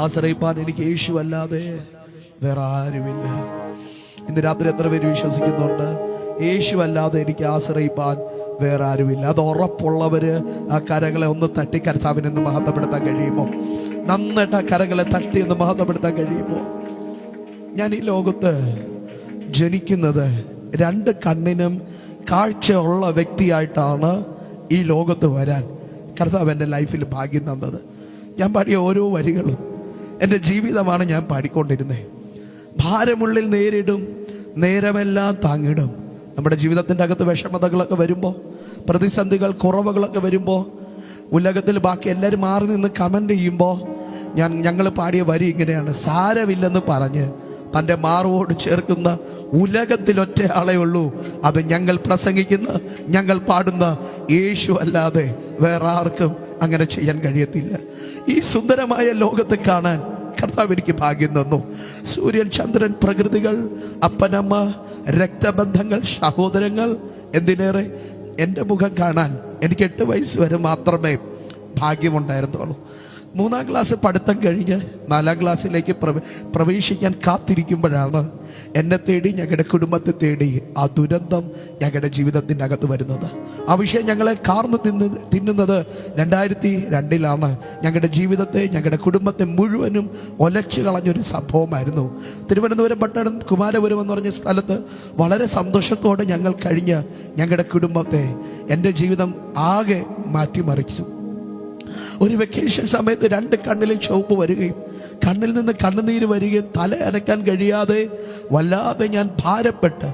ആശ്രയിപ്പാൻ എനിക്ക് യേശു അല്ലാതെ വേറെ ആരുമില്ല. ഇന്ന് രാത്രി എത്ര പേര് വിശ്വസിക്കുന്നുണ്ട് യേശു അല്ലാതെ എനിക്ക് ആശ്രയിപ്പാൻ വേറെ ആരുമില്ല? അത് ഉറപ്പുള്ളവര് ആ കരങ്ങളെ ഒന്ന് തട്ടി കർത്താവിനെന്ന് മഹത്വപ്പെടുത്താൻ കഴിയുമോ? നന്നായിട്ട് ആ കരങ്ങളെ തട്ടി എന്ന് മഹത്വപ്പെടുത്താൻ കഴിയുമോ? ഞാൻ ഈ ലോകത്ത് ജനിക്കുന്നത് രണ്ട് കണ്ണിനും കാഴ്ചയുള്ള വ്യക്തിയായിട്ടാണ് ഈ ലോകത്ത് വരാൻ കർത്താവ് എൻ്റെ ലൈഫിൽ ഭാഗ്യം തന്നത്. ഞാൻ പാടിയ ഓരോ വരികളും എൻ്റെ ജീവിതമാണ് ഞാൻ പാടിക്കൊണ്ടിരുന്നത്. ഭാരമുള്ളിൽ നേരിടും, നേരമെല്ലാം താങ്ങിടും. നമ്മുടെ ജീവിതത്തിൻ്റെ അകത്ത് വിഷമതകളൊക്കെ വരുമ്പോൾ, പ്രതിസന്ധികൾ കുറവുകളൊക്കെ വരുമ്പോൾ, ഉലകത്തിൽ ബാക്കി എല്ലാവരും മാറി നിന്ന് കമൻ്റ് ചെയ്യുമ്പോൾ ഞങ്ങൾ പാടിയ വരി ഇങ്ങനെയാണ്: സാരമില്ലെന്ന് പറഞ്ഞ് തൻ്റെ മാറോട് ചേർക്കുന്ന ഉലകത്തിലൊറ്റ ആളേ ഉള്ളൂ, അത് ഞങ്ങൾ പ്രസംഗിക്കുന്ന, ഞങ്ങൾ പാടുന്ന യേശു അല്ലാതെ വേറെ ആർക്കും അങ്ങനെ ചെയ്യാൻ കഴിയത്തില്ല. ഈ സുന്ദരമായ ലോകത്തെ കാണാൻ കർത്താവ് എനിക്ക് ഭാഗ്യം തന്നു. സൂര്യൻ, ചന്ദ്രൻ, പ്രകൃതികൾ, അപ്പനമ്മ, രക്തബന്ധങ്ങൾ, സഹോദരങ്ങൾ, എന്തിനേറെ എൻ്റെ മുഖം കാണാൻ എനിക്ക് 8 വയസ്സ് വരെ മാത്രമേ ഭാഗ്യമുണ്ടായിരുന്നുള്ളൂ. 3-ാം ക്ലാസ് പഠിത്തം കഴിഞ്ഞ് 4-ാം ക്ലാസ്സിലേക്ക് പ്രവേശിക്കാൻ കാത്തിരിക്കുമ്പോഴാണ് എന്നെ തേടി, ഞങ്ങളുടെ കുടുംബത്തെ തേടി ആ ദുരന്തം ഞങ്ങളുടെ ജീവിതത്തിൻ്റെ അകത്ത് വരുന്നത്. ആ വിഷയം ഞങ്ങളെ കാർന്ന് തിന്നുന്നത് 2002-ലാണ്. ഞങ്ങളുടെ ജീവിതത്തെ, ഞങ്ങളുടെ കുടുംബത്തെ മുഴുവനും ഒലച്ചു കളഞ്ഞൊരു സംഭവമായിരുന്നു. തിരുവനന്തപുരം പട്ടണം കുമാരപുരം എന്ന് പറഞ്ഞ സ്ഥലത്ത് വളരെ സന്തോഷത്തോടെ ഞങ്ങൾ കഴിഞ്ഞ ഞങ്ങളുടെ കുടുംബത്തെ, എൻ്റെ ജീവിതം ആകെ മാറ്റിമറിച്ചു. ഒരു വെക്കേഷൻ സമയത്ത് 2 കണ്ണിലും ചുവപ്പ് വരികയും കണ്ണിൽ നിന്ന് കണ്ണുനീര് വരികയും തല അനക്കാൻ കഴിയാതെ വല്ലാതെ ഞാൻ ഭാരപ്പെട്ട്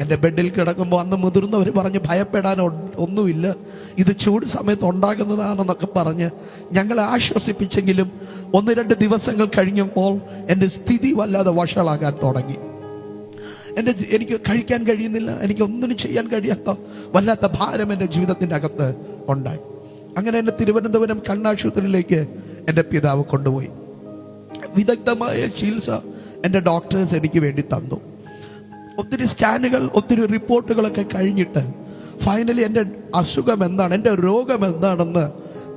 എൻ്റെ ബെഡിൽ കിടക്കുമ്പോൾ അന്ന് മുതിർന്നവർ പറഞ്ഞ് ഭയപ്പെടാൻ ഒന്നുമില്ല, ഇത് ചൂട് സമയത്ത് ഉണ്ടാകുന്നതാണെന്നൊക്കെ പറഞ്ഞ് ഞങ്ങളെ ആശ്വസിപ്പിച്ചെങ്കിലും 1-2 ദിവസങ്ങൾ കഴിഞ്ഞപ്പോൾ എൻ്റെ സ്ഥിതി വല്ലാതെ വഷളാകാൻ തുടങ്ങി. എനിക്ക് കഴിക്കാൻ കഴിയുന്നില്ല, എനിക്ക് ഒന്നിനും ചെയ്യാൻ കഴിയാത്ത വല്ലാത്ത ഭാരം എൻ്റെ ജീവിതത്തിൻ്റെ അകത്ത് ഉണ്ടായി. അങ്ങനെ എന്നെ തിരുവനന്തപുരം കണ്ണാശുപത്രിയിലേക്ക് എൻ്റെ പിതാവ് കൊണ്ടുപോയി. വിദഗ്ധമായ ചികിത്സ എൻ്റെ ഡോക്ടേഴ്സ് എനിക്ക് വേണ്ടി തന്നു. ഒത്തിരി സ്കാനുകൾ, ഒത്തിരി റിപ്പോർട്ടുകളൊക്കെ കഴിഞ്ഞിട്ട് ഫൈനലി എൻ്റെ അസുഖം എന്താണ്, എൻ്റെ രോഗം എന്താണെന്ന്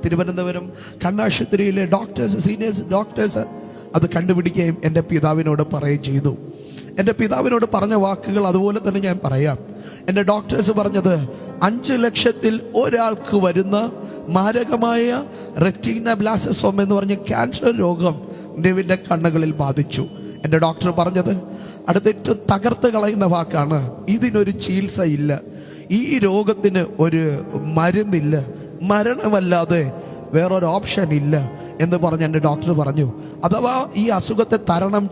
തിരുവനന്തപുരം കണ്ണാശുപത്രിയിലെ ഡോക്ടേഴ്സ്, സീനിയേഴ്സ് ഡോക്ടേഴ്സ് അത് കണ്ടുപിടിക്കുകയും എൻ്റെ പിതാവിനോട് പറയുകയും ചെയ്തു. എൻ്റെ പിതാവിനോട് പറഞ്ഞ വാക്കുകൾ അതുപോലെ തന്നെ ഞാൻ പറയാം. എൻ്റെ ഡോക്ടേഴ്സ് പറഞ്ഞത് 5 ലക്ഷത്തിൽ ഒരാൾക്ക് വരുന്ന മാരകമായ റെറ്റിനോബ്ലാസ്റ്റോമ എന്ന് പറഞ്ഞ ക്യാൻസർ രോഗം ഡേവിൻ്റെ കണ്ണുകളിൽ ബാധിച്ചു. എൻ്റെ ഡോക്ടർ പറഞ്ഞത് അടുത്തേറ്റ് തകർത്ത് കളയുന്ന വാക്കാണ്: ഇതിനൊരു ചികിത്സയില്ല, ഈ രോഗത്തിന് ഒരു മരുന്നില്ല, മരണമല്ലാതെ വേറൊരു ഓപ്ഷൻ ഇല്ല എന്ന് പറഞ്ഞ് എൻ്റെ ഡോക്ടർ പറഞ്ഞു. അഥവാ ഈ അസുഖത്തെ തരണം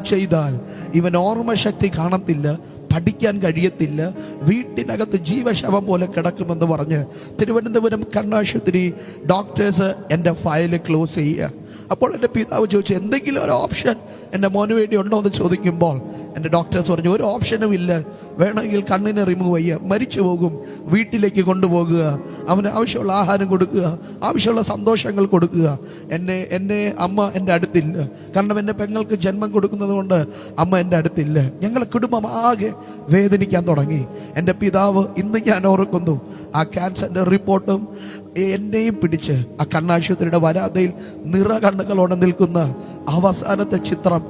ചെയ്താൽ ഇവൻ ഓർമ്മശക്തി കാണത്തില്ല, പഠിക്കാൻ കഴിയത്തില്ല, വീട്ടിനകത്ത് ജീവശവം പോലെ കിടക്കുമെന്ന് പറഞ്ഞ് തിരുവനന്തപുരം കണ്ണാശുപത്രി ഡോക്ടേഴ്സ് എൻ്റെ ഫയൽ ക്ലോസ് ചെയ്യുക. അപ്പോൾ എൻ്റെ പിതാവ് ചോദിച്ചു, എന്തെങ്കിലും ഒരു ഓപ്ഷൻ എൻ്റെ മോന് വേണ്ടി ഉണ്ടോ എന്ന് ചോദിക്കുമ്പോൾ എൻ്റെ ഡോക്ടേഴ്സ് പറഞ്ഞു, ഒരു ഓപ്ഷനും ഇല്ല, വേണമെങ്കിൽ കണ്ണിനെ റിമൂവ് ചെയ്യുക, മരിച്ചു പോകും, വീട്ടിലേക്ക് കൊണ്ടുപോകുക, അവന് ആവശ്യമുള്ള ആഹാരം കൊടുക്കുക, ആവശ്യമുള്ള സന്തോഷങ്ങൾ കൊടുക്കുക. എന്നെ അമ്മ എൻ്റെ അടുത്തില്ല, കാരണം എൻ്റെ പെങ്ങൾക്ക് ജന്മം കൊടുക്കുന്നത് കൊണ്ട് അമ്മ എൻ്റെ അടുത്തില്ല. ഞങ്ങളെ കുടുംബം ആകെ വേദനിക്കാൻ തുടങ്ങി. എൻ്റെ പിതാവ്, ഇന്ന് ഞാൻ ഓർക്കുന്നു, ആ ക്യാൻസറിൻ്റെ റിപ്പോർട്ടും എന്നെയും പിടിച്ച് ആ കണ്ണാശുപത്രിയുടെ വരാതയിൽ നിറകണ്ണുകളോടെ നിൽക്കുന്ന അവസാനത്തെ ചിത്രം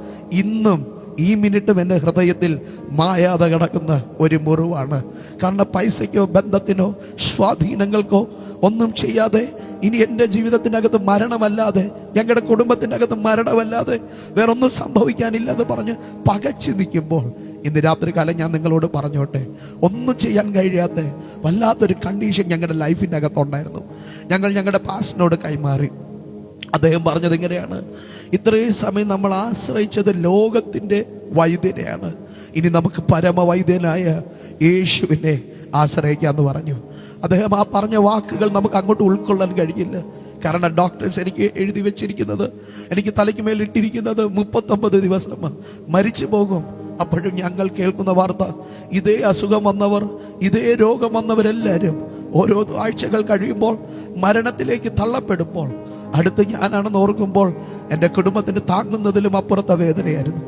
ഇന്നും ഈ മിനിറ്റും എൻ്റെ ഹൃദയത്തിൽ മായാതെ കിടക്കുന്ന ഒരു മുറിവാണ്. കാരണം പൈസയ്ക്കോ ബന്ധത്തിനോ സ്വാധീനങ്ങൾക്കോ ഒന്നും ചെയ്യാതെ ഇനി എൻ്റെ ജീവിതത്തിനകത്ത് മരണമല്ലാതെ, ഞങ്ങളുടെ കുടുംബത്തിൻ്റെ അകത്ത് മരണമല്ലാതെ വേറൊന്നും സംഭവിക്കാനില്ലെന്ന് പറഞ്ഞ് പകച്ചു നിൽക്കുമ്പോൾ ഇന്ന് രാത്രി കാലം ഞാൻ നിങ്ങളോട് പറഞ്ഞോട്ടെ, ഒന്നും ചെയ്യാൻ കഴിയാത്ത വല്ലാത്തൊരു കണ്ടീഷൻ ഞങ്ങളുടെ ലൈഫിൻ്റെ അകത്തുണ്ടായിരുന്നു. ഞങ്ങൾ ഞങ്ങളുടെ പാസ്റ്ററിനോട് കൈമാറി. അദ്ദേഹം പറഞ്ഞത് ഇങ്ങനെയാണ്: ഇത്രയും സമയം നമ്മൾ ആശ്രയിച്ചത് ലോകത്തിൻ്റെ വൈദ്യനെയാണ്, ഇനി നമുക്ക് പരമവൈദ്യനായ യേശുവിനെ ആശ്രയിക്കാമെന്ന് പറഞ്ഞു. അദ്ദേഹം ആ പറഞ്ഞ വാക്കുകൾ നമുക്ക് അങ്ങോട്ട് ഉൾക്കൊള്ളാൻ കഴിഞ്ഞില്ല. കാരണം ഡോക്ടേഴ്സ് എനിക്ക് എഴുതി വെച്ചിരിക്കുന്നത്, എനിക്ക് തലയ്ക്ക് മേലിട്ടിരിക്കുന്നത് 39 ദിവസം മരിച്ചു പോകും. അപ്പോഴും ഞങ്ങൾ കേൾക്കുന്ന വാർത്ത, ഇതേ അസുഖം വന്നവർ, ഇതേ രോഗം വന്നവരെല്ലാവരും ഓരോ ആഴ്ചകൾ കഴിയുമ്പോൾ മരണത്തിലേക്ക് തള്ളപ്പെടുമ്പോൾ അടുത്ത് ഞാനാണെന്ന് ഓർക്കുമ്പോൾ എൻ്റെ കുടുംബത്തിന് താങ്ങുന്നതിലും അപ്പുറത്തെ വേദനയായിരുന്നു.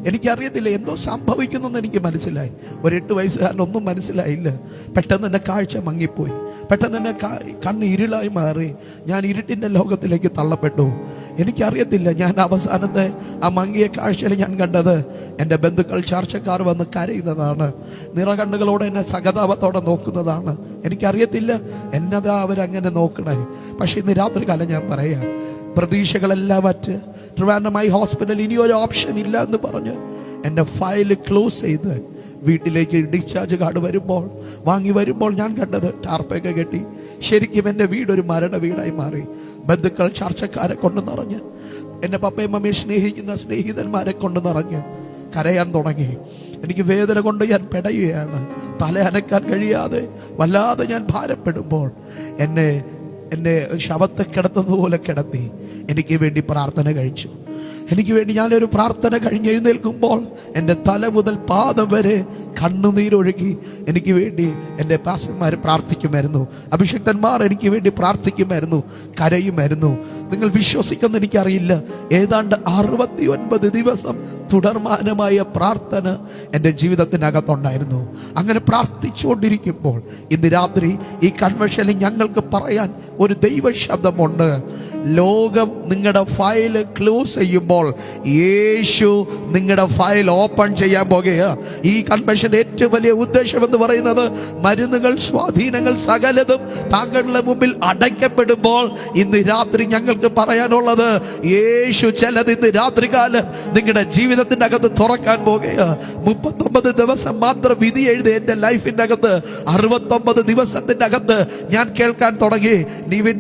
എനിക്കറിയത്തില്ല, എന്തോ സംഭവിക്കുന്നെന്ന് എനിക്ക് മനസ്സിലായി. ഒരു 8 വയസ്സുകാരനൊന്നും മനസ്സിലായില്ല. പെട്ടെന്ന് എൻ്റെ കാഴ്ച മങ്ങിപ്പോയി. പെട്ടെന്ന് എൻ്റെ കണ്ണ് ഇരുളായി മാറി. ഞാൻ ഇരുട്ടിൻ്റെ ലോകത്തിലേക്ക് തള്ളപ്പെട്ടു. എനിക്കറിയത്തില്ല, ഞാൻ അവസാനത്തെ ആ മങ്ങിയ കാഴ്ചയിൽ ഞാൻ കണ്ടത് എൻ്റെ ബന്ധുക്കൾ, ചർച്ചക്കാർ വന്ന് കരയുന്നതാണ്. നിറകണ്ണുകളോടെ എന്നെ സഹതാപത്തോടെ നോക്കുന്നതാണ്. എനിക്കറിയത്തില്ല എന്നതാ അവരങ്ങനെ നോക്കണേ. പക്ഷെ ഇന്ന് രാത്രി കാലം ഞാൻ പറയാം, പ്രതീക്ഷകളെല്ലാം മറ്റ് ട്രിവാൻഡ്രം ഹോസ്പിറ്റലിൽ ഇനി ഒരു ഓപ്ഷൻ ഇല്ല എന്ന് പറഞ്ഞ് എൻ്റെ ഫയൽ ക്ലോസ് ചെയ്ത് വീട്ടിലേക്ക് ഡിസ്ചാർജ് കാർഡ് വാങ്ങി വരുമ്പോൾ ഞാൻ കണ്ടത് ടാർപ്പൊക്കെ കെട്ടി ശരിക്കും എൻ്റെ വീടൊരു മരണ വീടായി മാറി. ബന്ധുക്കൾ, ചർച്ചക്കാരെ കൊണ്ട് നിറഞ്ഞ്, എൻ്റെ പപ്പയും മമ്മിയും സ്നേഹിക്കുന്ന സ്നേഹിതന്മാരെ കൊണ്ട് നിറഞ്ഞ് കരയാൻ തുടങ്ങി. എനിക്ക് വേദന കൊണ്ട് ഞാൻ പെടയുകയാണ്. തല അനക്കാൻ കഴിയാതെ വല്ലാതെ ഞാൻ ഭാരപ്പെടുമ്പോൾ എന്നെ ശവത്തെ കിടത്തുന്നത് പോലെ കിടത്തി എനിക്ക് വേണ്ടി പ്രാർത്ഥന കഴിച്ചു. എനിക്ക് വേണ്ടി ഞാനൊരു പ്രാർത്ഥന കഴിഞ്ഞെഴുന്നേൽക്കുമ്പോൾ എൻ്റെ തല മുതൽ പാദം വരെ കണ്ണുനീരൊഴുകി എനിക്ക് വേണ്ടി എൻ്റെ പാസ്റ്റർമാർ പ്രാർത്ഥിക്കുമായിരുന്നു. അഭിഷിക്തന്മാർ എനിക്ക് വേണ്ടി പ്രാർത്ഥിക്കുമായിരുന്നു, കരയുമായിരുന്നു. നിങ്ങൾ വിശ്വസിക്കുമെന്ന് എനിക്കറിയില്ല, ഏതാണ്ട് 69 ദിവസം തുടർമാനമായ പ്രാർത്ഥന എൻ്റെ ജീവിതത്തിനകത്തുണ്ടായിരുന്നു. അങ്ങനെ പ്രാർത്ഥിച്ചുകൊണ്ടിരിക്കുമ്പോൾ ഇന്ന് രാത്രി ഈ കൺവെൻഷനിൽ ഞങ്ങൾക്ക് പറയാൻ ഒരു ദൈവ ശബ്ദമുണ്ട്. ലോകം നിങ്ങളുടെ ഫയൽ ക്ലോസ് ചെയ്യുമ്പോൾ യേശു നിങ്ങളുടെ ഫയൽ ഓപ്പൺ ചെയ്യാൻ പോകുക. ഈ കൺവെൻഷന്റെ ഏറ്റവും വലിയ ഉദ്ദേശം എന്ന് പറയുന്നത് മരുന്നുകൾ, സ്വാധീനങ്ങൾ സകലതും താങ്കളുടെ മുമ്പിൽ അടയ്ക്കപ്പെടുമ്പോൾ ഇന്ന് രാത്രി ഞങ്ങൾക്ക് പറയാനുള്ളത്, യേശു ചിലത് ഇന്ന് രാത്രികാലം നിങ്ങളുടെ ജീവിതത്തിന്റെ അകത്ത് തുറക്കാൻ പോകുക. 39 ദിവസം മാത്രം വിധി എഴുതി എന്റെ ലൈഫിന്റെ അകത്ത് 69 ദിവസത്തിന്റെ അകത്ത് ഞാൻ കേൾക്കാൻ തുടങ്ങി. നീവിൻ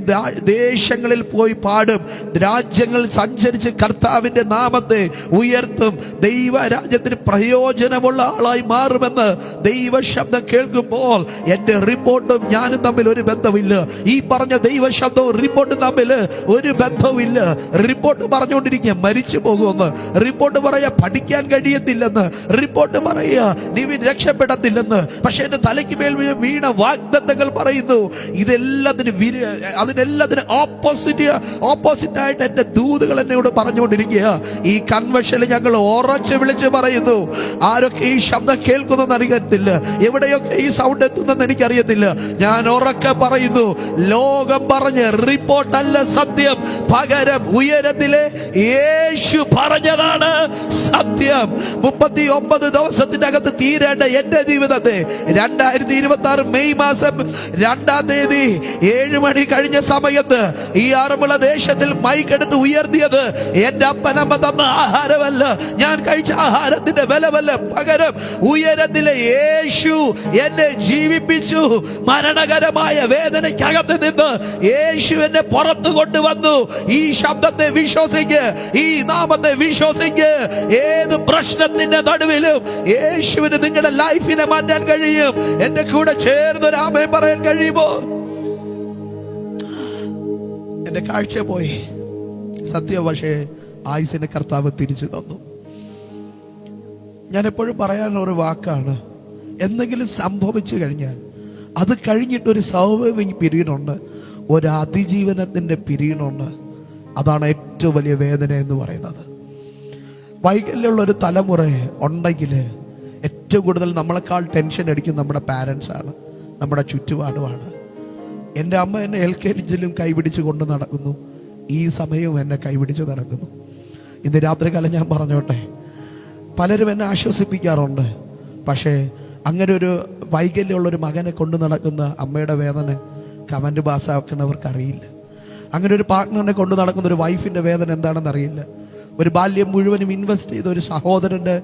ദേശങ്ങളിൽ പോയി പാടും, രാജ്യങ്ങൾ സഞ്ചരിച്ച് കർത്താവിന്റെ നാമത്തെ ഉയർത്തും, ദൈവരാജ്യത്തിന് പ്രയോജനമുള്ള ആളായി മാറുമെന്ന് ദൈവ ശബ്ദം കേൾക്കുമ്പോൾ എന്റെ റിപ്പോർട്ടും ഞാനും തമ്മിൽ ഒരു ബന്ധമില്ല. ഈ പറഞ്ഞ ദൈവ ശബ്ദവും റിപ്പോർട്ടും തമ്മിൽ ഒരു ബന്ധവുമില്ല. റിപ്പോർട്ട് പറഞ്ഞുകൊണ്ടിരിക്കുക മരിച്ചു പോകുമെന്ന്, റിപ്പോർട്ട് പറയാ പഠിക്കാൻ കഴിയത്തില്ലെന്ന്, റിപ്പോർട്ട് പറയാ നീ രക്ഷപ്പെടത്തില്ലെന്ന്. പക്ഷെ എന്റെ തലയ്ക്ക് മേൽ വീണ വാഗ്ദത്തങ്ങൾ പറയുന്നു അതിനെല്ലാത്തിനും ഓപ്പോസിറ്റായിട്ട് എന്റെ ദൂതുകൾ എന്നോട് പറഞ്ഞുകൊണ്ടിരിക്കുക. ഈ കൺവെൻഷനിൽ ഞങ്ങൾ ഉറച്ച് വിളിച്ച് പറയുന്നു, ആരൊക്കെ ഈ ശബ്ദം കേൾക്കുന്നെന്ന് അറിയത്തില്ല, എവിടെയൊക്കെ ഈ സൗണ്ട് എത്തുന്നെന്ന് എനിക്കറിയത്തില്ല. ഞാൻ ഉറക്കെ പറയുന്നു, ലോകം പറഞ്ഞ് റിപ്പോർട്ടല്ല സത്യം, പകരം ഉയരത്തിലെ യേശു പറഞ്ഞതാണ് സത്യം. 39 ദിവസത്തിന്റെ അകത്ത് തീരേണ്ട എന്റെ ജീവിതത്തെ 2026 മെയ് മാസം 2-ാം തീയതി 7 മണി കഴിഞ്ഞ സമയത്ത് ഈ ആറന്മുള ദേശത്തിൽ മൈക്കെടുത്ത് ഉയർത്തിയത് എന്റെ അപ്പനമ്മ തന്ന ആഹാരമല്ല, ഞാൻ കഴിച്ച ആഹാരത്തിന്റെ ബലമല്ല, പകരം ഉയരത്തിലെ യേശു എന്നെ ജീവിപ്പിച്ചു. മരണകരമായ വേദനയ്ക്കകത്ത് നിന്ന് യേശു എന്നെ പുറത്തു കൊണ്ടുവന്നു. ഈ ശബ്ദത്തെ വിശ്വസിക്ക്, ഈ നാമത്തെ വിശ്വസിക്ക്. ഏത് പ്രശ്നത്തിന്റെ നടുവിലും യേശുവിന് നിങ്ങളുടെ ലൈഫിനെ മാറ്റാൻ കഴിയും. എന്റെ കൂടെ ചേർന്ന് ആമേൻ പറയാൻ കഴിയുമോ? എന്റെ കാഴ്ച പോയി, സത്യം. പക്ഷേ ആയുസിനെ കർത്താവ് തിരിച്ചു തന്നു. ഞാൻ എപ്പോഴും പറയാനൊരു വാക്കാണ്, എന്തെങ്കിലും സംഭവിച്ചു കഴിഞ്ഞാൽ അത് കഴിഞ്ഞിട്ടൊരു സർവൈവിങ് പീരീഡ് ഉണ്ട്, ഒരു അതിജീവനത്തിന്റെ പീരീഡ് ഉണ്ട്. അതാണ് ഏറ്റവും വലിയ വേദന എന്ന് പറയുന്നത്. വൈകല്യമുള്ള ഒരു തലമുറ ഉണ്ടെങ്കിൽ ഏറ്റവും കൂടുതൽ നമ്മളെക്കാൾ ടെൻഷൻ അടിക്കും നമ്മുടെ പാരൻസ് ആണ്, നമ്മുടെ ചുറ്റുപാടുമാണ്. എൻ്റെ അമ്മ എന്നെ LKGയിലും കൈപിടിച്ച് കൊണ്ട് നടക്കുന്നു, ഈ സമയവും എന്നെ കൈപിടിച്ച് നടക്കുന്നു. ഇന്ന് രാത്രികാലം ഞാൻ പറഞ്ഞോട്ടെ, പലരും എന്നെ ആശ്വസിപ്പിക്കാറുണ്ട്. പക്ഷേ അങ്ങനെ ഒരു വൈകല്യമുള്ളൊരു മകനെ കൊണ്ട് നടക്കുന്ന അമ്മയുടെ വേദന കമൻറ്റ് പാസ്സാക്കുന്നവർക്ക് അറിയില്ല. അങ്ങനെ ഒരു പാർട്ട്ണറിനെ കൊണ്ട് നടക്കുന്ന ഒരു വൈഫിൻ്റെ വേദന എന്താണെന്ന് അറിയില്ല. ഒരു ബാല്യം മുഴുവനും ഇൻവെസ്റ്റ് ചെയ്ത ഒരു സഹോദരൻ്റെ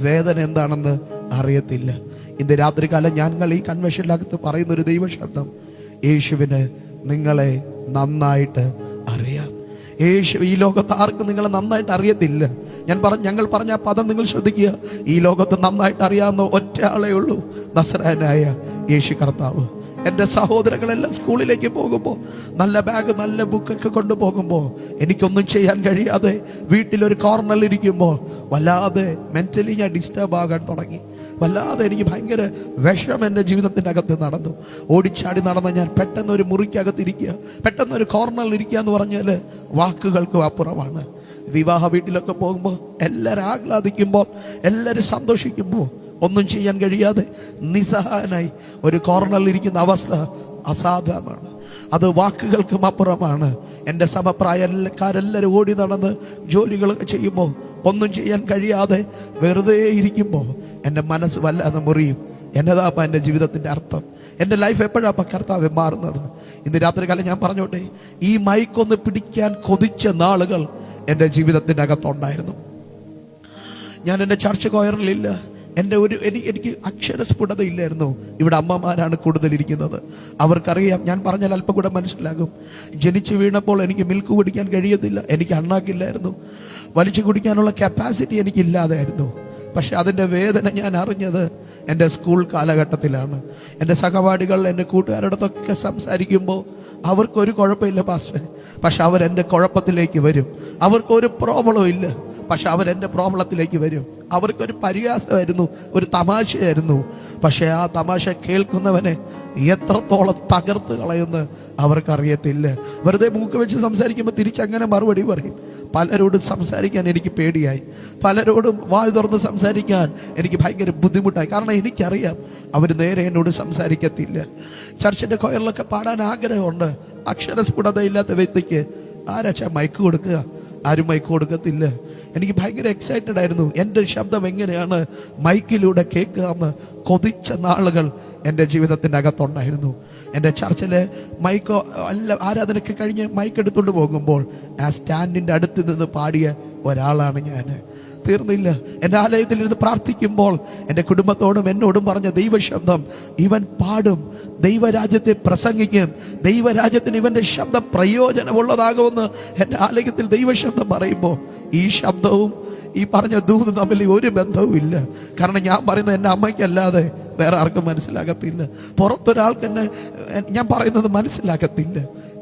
വേദന എന്താണെന്ന് അറിയത്തില്ല. ഇന്ന് രാത്രികാലം ഞങ്ങൾ ഈ കൺവെൻഷനിനകത്ത് പറയുന്നൊരു ദൈവശബ്ദം, യേശുവിന് നിങ്ങളെ നന്നായിട്ട് അറിയാം. യേശു ഈ ലോകത്ത് ആർക്കും നിങ്ങളെ നന്നായിട്ട് അറിയത്തില്ല. ഞങ്ങൾ പറഞ്ഞ ആ പദം നിങ്ങൾ ശ്രദ്ധിക്കുക. ഈ ലോകത്ത് നന്നായിട്ട് അറിയാവുന്ന ഒറ്റ ആളേ ഉള്ളൂ, നസറായനായ യേശു കർത്താവ്. എൻ്റെ സഹോദരങ്ങളെല്ലാം സ്കൂളിലേക്ക് പോകുമ്പോൾ നല്ല ബാഗ്, നല്ല ബുക്കൊക്കെ കൊണ്ടുപോകുമ്പോൾ എനിക്കൊന്നും ചെയ്യാൻ കഴിയാതെ വീട്ടിലൊരു കോർണറിൽ ഇരിക്കുമ്പോൾ വല്ലാതെ മെൻ്റലി ഞാൻ ഡിസ്റ്റർബ് ആകാൻ തുടങ്ങി. വല്ലാതെ എനിക്ക് ഭയങ്കര വിഷം എൻ്റെ ജീവിതത്തിൻ്റെ അകത്ത് നടന്നു. ഓടിച്ചാടി നടന്ന ഞാൻ പെട്ടെന്ന് ഒരു മുറിക്കകത്തിരിക്കുക, പെട്ടെന്ന് ഒരു കോർണറിൽ ഇരിക്കുക എന്ന് പറഞ്ഞാൽ വാക്കുകൾക്കും അപ്പുറമാണ്. വിവാഹ വീട്ടിലൊക്കെ പോകുമ്പോൾ എല്ലാവരും ആഹ്ലാദിക്കുമ്പോൾ, എല്ലാവരും സന്തോഷിക്കുമ്പോൾ ഒന്നും ചെയ്യാൻ കഴിയാതെ നിസ്സഹായനായി ഒരു കോർണറിൽ ഇരിക്കുന്ന അവസ്ഥ അസാധാരണമാണ്. അത് വാക്കുകൾക്കും അപ്പുറമാണ്. എൻ്റെ സമപ്രായക്കാരെല്ലാവരും ഓടി നടന്ന് ജോലികളൊക്കെ ചെയ്യുമ്പോൾ ഒന്നും ചെയ്യാൻ കഴിയാതെ വെറുതെ ഇരിക്കുമ്പോൾ എൻ്റെ മനസ്സ് വല്ലാതെ മുറിയും. എന്നതാപ്പ എൻ്റെ ജീവിതത്തിൻ്റെ അർത്ഥം? എൻ്റെ ലൈഫ് എപ്പോഴാപ്പ കർത്താവ് മാറുന്നത്? ഇന്ന് രാത്രി കാലം ഞാൻ പറഞ്ഞോട്ടെ, ഈ മൈക്കൊന്ന് പിടിക്കാൻ കൊതിച്ച നാളുകൾ എൻ്റെ ജീവിതത്തിൻ്റെ അകത്തുണ്ടായിരുന്നു. ഞാൻ എൻ്റെ ചർച്ച് കൊയറിലില്ല. എനിക്ക് അക്ഷരസ്ഫുടതയില്ലായിരുന്നു. ഇവിടെ അമ്മമാരാണ് കൂടുതലിരിക്കുന്നത്. അവർക്കറിയാം, ഞാൻ പറഞ്ഞാൽ അല്പം കൂടെ മനസ്സിലാകും. ജനിച്ചു വീണപ്പോൾ എനിക്ക് മിൽക്ക് കുടിക്കാൻ കഴിയത്തില്ല, എനിക്ക് അണ്ണാക്കില്ലായിരുന്നു, വലിച്ചു കുടിക്കാനുള്ള കപ്പാസിറ്റി എനിക്കില്ലാതായിരുന്നു. പക്ഷെ അതിൻ്റെ വേദന ഞാൻ അറിഞ്ഞത് എൻ്റെ സ്കൂൾ കാലഘട്ടത്തിലാണ്. എൻ്റെ സഹപാഠികൾ എൻ്റെ കൂട്ടുകാരോടൊക്കെ സംസാരിക്കുമ്പോൾ അവർക്കൊരു കുഴപ്പമില്ല പാസ്റ്റർ, പക്ഷെ അവരെൻ്റെ കുഴപ്പത്തിലേക്ക് വരും. അവർക്കൊരു പ്രോബ്ലവും ഇല്ല, പക്ഷെ അവരെൻ്റെ പ്രോബ്ലത്തിലേക്ക് വരും. അവർക്കൊരു പരിഹാസമായിരുന്നു, ഒരു തമാശയായിരുന്നു. പക്ഷെ ആ തമാശ കേൾക്കുന്നവനെ എത്രത്തോളം തകർത്ത് കളയുമെന്ന് അവർക്കറിയത്തില്ല. വെറുതെ മൂക്ക് വെച്ച് സംസാരിക്കുമ്പോൾ തിരിച്ചങ്ങനെ മറുപടി പറയും. പലരോടും സംസാരിക്കാൻ എനിക്ക് പേടിയായി, പലരോടും വായ് തുറന്ന് സംസാരിക്കാൻ എനിക്ക് ഭയങ്കര ബുദ്ധിമുട്ടായി. കാരണം എനിക്കറിയാം അവർ നേരെ എന്നോട് സംസാരിക്കത്തില്ല. ചർച്ചിൻ്റെ കൊയറിലൊക്കെ പാടാൻ ആഗ്രഹമുണ്ട്. അക്ഷരസ്ഫുടതയില്ലാത്ത വ്യക്തിക്ക് ആരാച്ചാ മൈക്ക് കൊടുക്കുക? ആരും മൈക്ക് കൊടുക്കത്തില്ല. എനിക്ക് ഭയങ്കര എക്സൈറ്റഡ് ആയിരുന്നു. എൻ്റെ ശബ്ദം എങ്ങനെയാണ് മൈക്കിലൂടെ കേൾക്കാമെന്ന് കൊതിച്ച നാളുകൾ എൻ്റെ ജീവിതത്തിൻ്റെ അകത്തുണ്ടായിരുന്നു. എൻ്റെ ചർച്ചിലെ മൈക്ക് ആരാധനയ്ക്ക് കഴിഞ്ഞ് മൈക്ക് എടുത്തുകൊണ്ട് പോകുമ്പോൾ ആ സ്റ്റാൻഡിൻ്റെ അടുത്ത് നിന്ന് പാടിയ ഒരാളാണ് ഞാൻ. തീർന്നില്ല, എൻ്റെ ആലയത്തിലിരുന്ന് പ്രാർത്ഥിക്കുമ്പോൾ എൻ്റെ കുടുംബത്തോടും എന്നോടും പറഞ്ഞ ദൈവശബ്ദം, ഇവൻ പാടും, ദൈവരാജ്യത്തെ പ്രസംഗിക്കും, ദൈവരാജ്യത്തിന് ഇവൻ്റെ ശബ്ദം പ്രയോജനമുള്ളതാകുമെന്ന് എൻ്റെ ആലയത്തിൽ ദൈവശബ്ദം പറയുമ്പോൾ ഈ ശബ്ദവും ഈ പറഞ്ഞ ദൂത് തമ്മിൽ ഒരു ബന്ധവും ഇല്ല. കാരണം ഞാൻ പറയുന്നത് എൻ്റെ അമ്മയ്ക്കല്ലാതെ വേറെ ആർക്കും മനസ്സിലാകത്തില്ല. പുറത്തൊരാൾക്ക് എന്നെ ഞാൻ പറയുന്നത് മനസ്സിലാകത്തില്ല.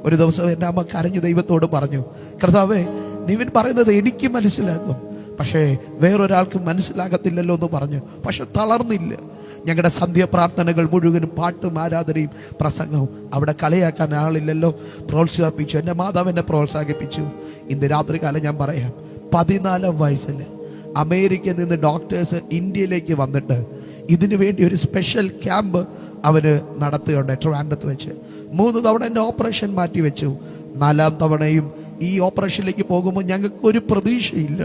ഒരു ദിവസം എൻ്റെ അമ്മ കരഞ്ഞു ദൈവത്തോട് പറഞ്ഞു, കർത്താവേ, നീവിൻ പറയുന്നത് എനിക്ക് മനസ്സിലാകും, പക്ഷേ വേറൊരാൾക്ക് മനസ്സിലാകത്തില്ലല്ലോ എന്ന് പറഞ്ഞു. പക്ഷെ തളർന്നില്ല. ഞങ്ങളുടെ സന്ധ്യാപ്രാർത്ഥനകൾ മുഴുവനും പാട്ടും ആരാധനയും പ്രസംഗവും. അവിടെ കളിയാക്കാൻ ആളില്ലല്ലോ. പ്രോത്സാഹിപ്പിച്ചു, എൻ്റെ മാതാവ് എന്നെ പ്രോത്സാഹിപ്പിച്ചു. ഇന്ന് രാത്രികാലം ഞാൻ പറയാം, 14 വയസ്സിൽ അമേരിക്കയിൽ നിന്ന് ഡോക്ടേഴ്സ് ഇന്ത്യയിലേക്ക് വന്നിട്ട് ഇതിനു വേണ്ടി ഒരു സ്പെഷ്യൽ ക്യാമ്പ് അവര് നടത്തുകയുണ്ട് ട്രിവാൻഡ്രത്ത് വെച്ച്. 3 തവണ എൻ്റെ ഓപ്പറേഷൻ മാറ്റി വെച്ചു. 4ാം തവണയും ഈ ഓപ്പറേഷനിലേക്ക് പോകുമ്പോൾ ഞങ്ങൾക്ക് ഒരു പ്രതീക്ഷയില്ല.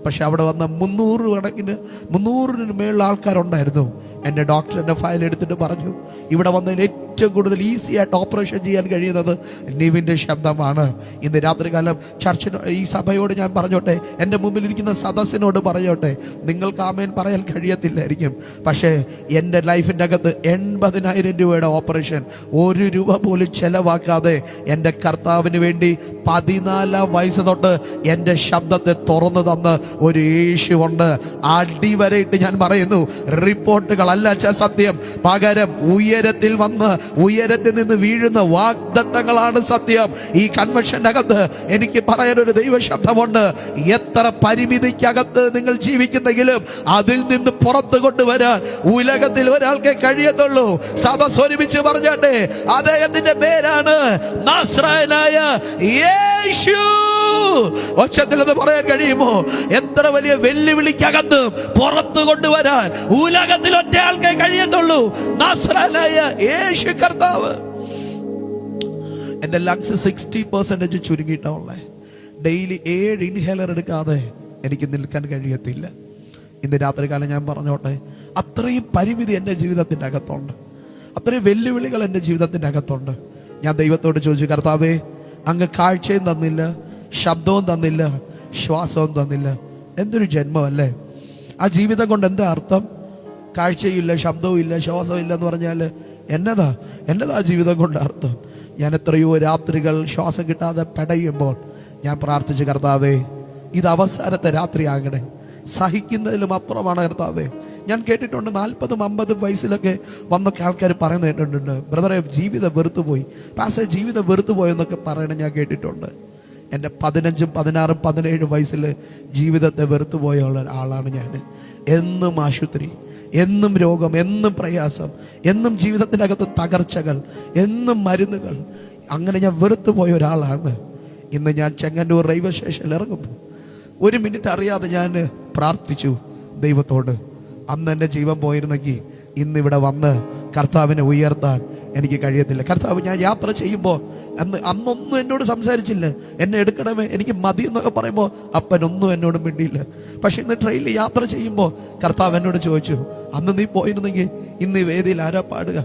പക്ഷെ അവിടെ വന്ന 300 മേളിൽ ആൾക്കാരുണ്ടായിരുന്നു. എൻ്റെ ഡോക്ടർ എൻ്റെ ഫയൽ എടുത്തിട്ട് പറഞ്ഞു, ഇവിടെ വന്നതിന് ഏറ്റവും കൂടുതൽ ഈസി ആയിട്ട് ഓപ്പറേഷൻ ചെയ്യാൻ കഴിയുന്നത് നിവിൻ്റെ ശബ്ദമാണ്. ഇന്ന് രാത്രികാലം ചർച്ചിന് ഈ സഭയോട് ഞാൻ പറഞ്ഞോട്ടെ, എൻ്റെ മുമ്പിലിരിക്കുന്ന സദസ്സിനോട് പറയോട്ടെ, നിങ്ങൾക്ക് ആമേൻ പറയാൻ കഴിയത്തില്ലായിരിക്കും, പക്ഷേ എൻ്റെ ലൈഫിൻ്റെ അകത്ത് 80,000 രൂപയുടെ ഓപ്പറേഷൻ 1 രൂപ പോലും ചെലവാക്കാതെ എൻ്റെ കർത്താവിന് വേണ്ടി 14 വയസ്സ് തൊട്ട് എൻ്റെ ശബ്ദത്തെ തുറന്നു തന്ന് ഒരു യേശുവുണ്ട്. അടിവരയിട്ട് ഞാൻ പറയുന്നു, റിപ്പോർട്ടുകളല്ല സത്യം, പകരം ഉയരത്തിൽ വന്ന് ഉയരത്തിൽ നിന്ന് വീഴുന്ന വാഗ്ദത്തങ്ങളാണ് സത്യം. ഈ കൺവെൻഷന്റെ അകത്ത് എനിക്ക് പറയാനൊരു ദൈവശബ്ദമുണ്ട്. എത്ര പരിമിതിക്കകത്ത് നിങ്ങൾ ജീവിക്കുന്നെങ്കിലും അതിൽ നിന്ന് പുറത്തു കൊണ്ടുവരാൻ ഉലകത്തിൽ ഒരാൾക്കേ കഴിയത്തുള്ളൂ. സദസ് ഒരുമിച്ച് പറഞ്ഞാട്ടെ, അദ്ദേഹത്തിന്റെ പേരാണ് നസ്രായനായ യേശു. ഒച്ചത്തിൽ അത് പറയാൻ കഴിയുമോ? എത്ര വലിയ വെല്ലുവിളിക്കകത്ത് പുറത്തു കൊണ്ടുവരാൻ ഉലകത്തിൽ ഒറ്റ ആൾക്കേ കഴിയത്തുള്ളൂ, നസ്രായനായ യേശു കർത്താവ്. എന്റെ ലങ്സ് 60% ചുരുങ്ങിയിട്ടുള്ള ഡെയിലി 7 ഇൻഹേലർ എടുക്കാതെ എനിക്ക് നിൽക്കാൻ കഴിയത്തില്ല. ഇന്ന് രാത്രികാലം ഞാൻ പറഞ്ഞോട്ടെ, അത്രയും പരിമിതി എൻ്റെ ജീവിതത്തിൻ്റെ അകത്തുണ്ട്, അത്രയും വെല്ലുവിളികൾ എൻ്റെ ജീവിതത്തിൻ്റെ അകത്തുണ്ട്. ഞാൻ ദൈവത്തോട് ചോദിച്ചു, കർത്താവേ, അങ്ങ് കാഴ്ചയും തന്നില്ല, ശബ്ദവും തന്നില്ല, ശ്വാസവും തന്നില്ല. എന്തൊരു ജന്മമല്ലേ? ആ ജീവിതം കൊണ്ട് എന്താ അർത്ഥം? കാഴ്ചയില്ല, ശബ്ദവും ഇല്ല, ശ്വാസവും ഇല്ല എന്ന് പറഞ്ഞാൽ എന്നതാ ജീവിതം കൊണ്ട് അർത്ഥം? ഞാൻ എത്രയോ രാത്രികൾ ശ്വാസം കിട്ടാതെ പെടയുമ്പോൾ ഞാൻ പ്രാർത്ഥിച്ചു, കർത്താവേ, ഇത് അവസാനത്തെ രാത്രി ആകണേ. സഹിക്കുന്നതിലും അപ്പുറമാണ് കർത്താവേ. ഞാൻ കേട്ടിട്ടുണ്ട് 40-50 വയസ്സിലൊക്കെ വന്നൊക്കെ ആൾക്കാർ പറയുന്ന കേട്ടിട്ടുണ്ട്, ബ്രദറെ, ജീവിതം വെറുത്തുപോയി, പാസ്റ്റർ ജീവിതം വെറുത്തുപോയി എന്നൊക്കെ പറയണ ഞാൻ കേട്ടിട്ടുണ്ട്. എൻ്റെ 15, 16, 17 വയസ്സിൽ ജീവിതത്തെ വെറുത്തുപോയ ആളാണ് ഞാൻ. എന്നും ആശുപത്രി, എന്നും രോഗം, എന്നും പ്രയാസം, എന്നും ജീവിതത്തിൻ്റെ അകത്ത് തകർച്ചകൾ, എന്നും മരുന്നുകൾ. അങ്ങനെ ഞാൻ വെറുത്തുപോയ ഒരാളാണ്. ഇന്ന് ഞാൻ ചെങ്ങന്നൂർ റെയിൽവേ സ്റ്റേഷനിൽ ഇറങ്ങുമ്പോൾ ഒരു മിനിറ്റ് അറിയാതെ ഞാൻ പ്രാർത്ഥിച്ചു ദൈവത്തോട്. അന്ന് എൻ്റെ ജീവൻ പോയിരുന്നെങ്കിൽ ഇന്നിവിടെ വന്ന് കർത്താവിനെ ഉയർത്താൻ എനിക്ക് കഴിയത്തില്ല. കർത്താവ്, ഞാൻ യാത്ര ചെയ്യുമ്പോൾ അന്നൊന്നും എന്നോട് സംസാരിച്ചില്ല. എന്നെ എടുക്കണമേ, എനിക്ക് മതി എന്നൊക്കെ പറയുമ്പോൾ അപ്പനൊന്നും എന്നോട് മിണ്ടിയില്ല. പക്ഷെ ഇന്ന് ട്രെയിനിൽ യാത്ര ചെയ്യുമ്പോൾ കർത്താവ് എന്നോട് ചോദിച്ചു, അന്ന് നീ പോയിരുന്നെങ്കിൽ ഇന്ന് ഈ വേദിയിൽ ആരാ പാടുക?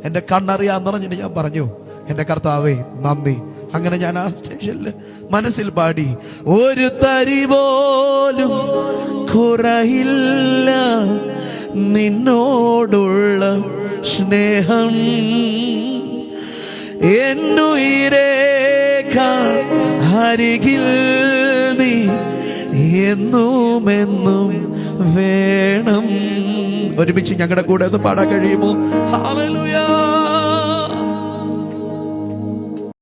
എൻ്റെ കണ്ണറിയാന്ന് പറഞ്ഞിട്ട് ഞാൻ പറഞ്ഞു, എൻ്റെ കർത്താവേ നന്ദി. അങ്ങനെ ഞാൻ ആ സ്റ്റേഷനിൽ മനസ്സിൽ പാടി, ഒരു തരി പോലും കുറയില്ല നിന്നോടുള്ള സ്നേഹം, എന്നുയിരേക്കാൾ അരികിൽ നീ എന്നുമെന്നും വേണം. ഒരുമിച്ച് ഞങ്ങളുടെ കൂടെ ഒന്ന് പാടാൻ കഴിയുമോ? ഹല്ലേലൂയ.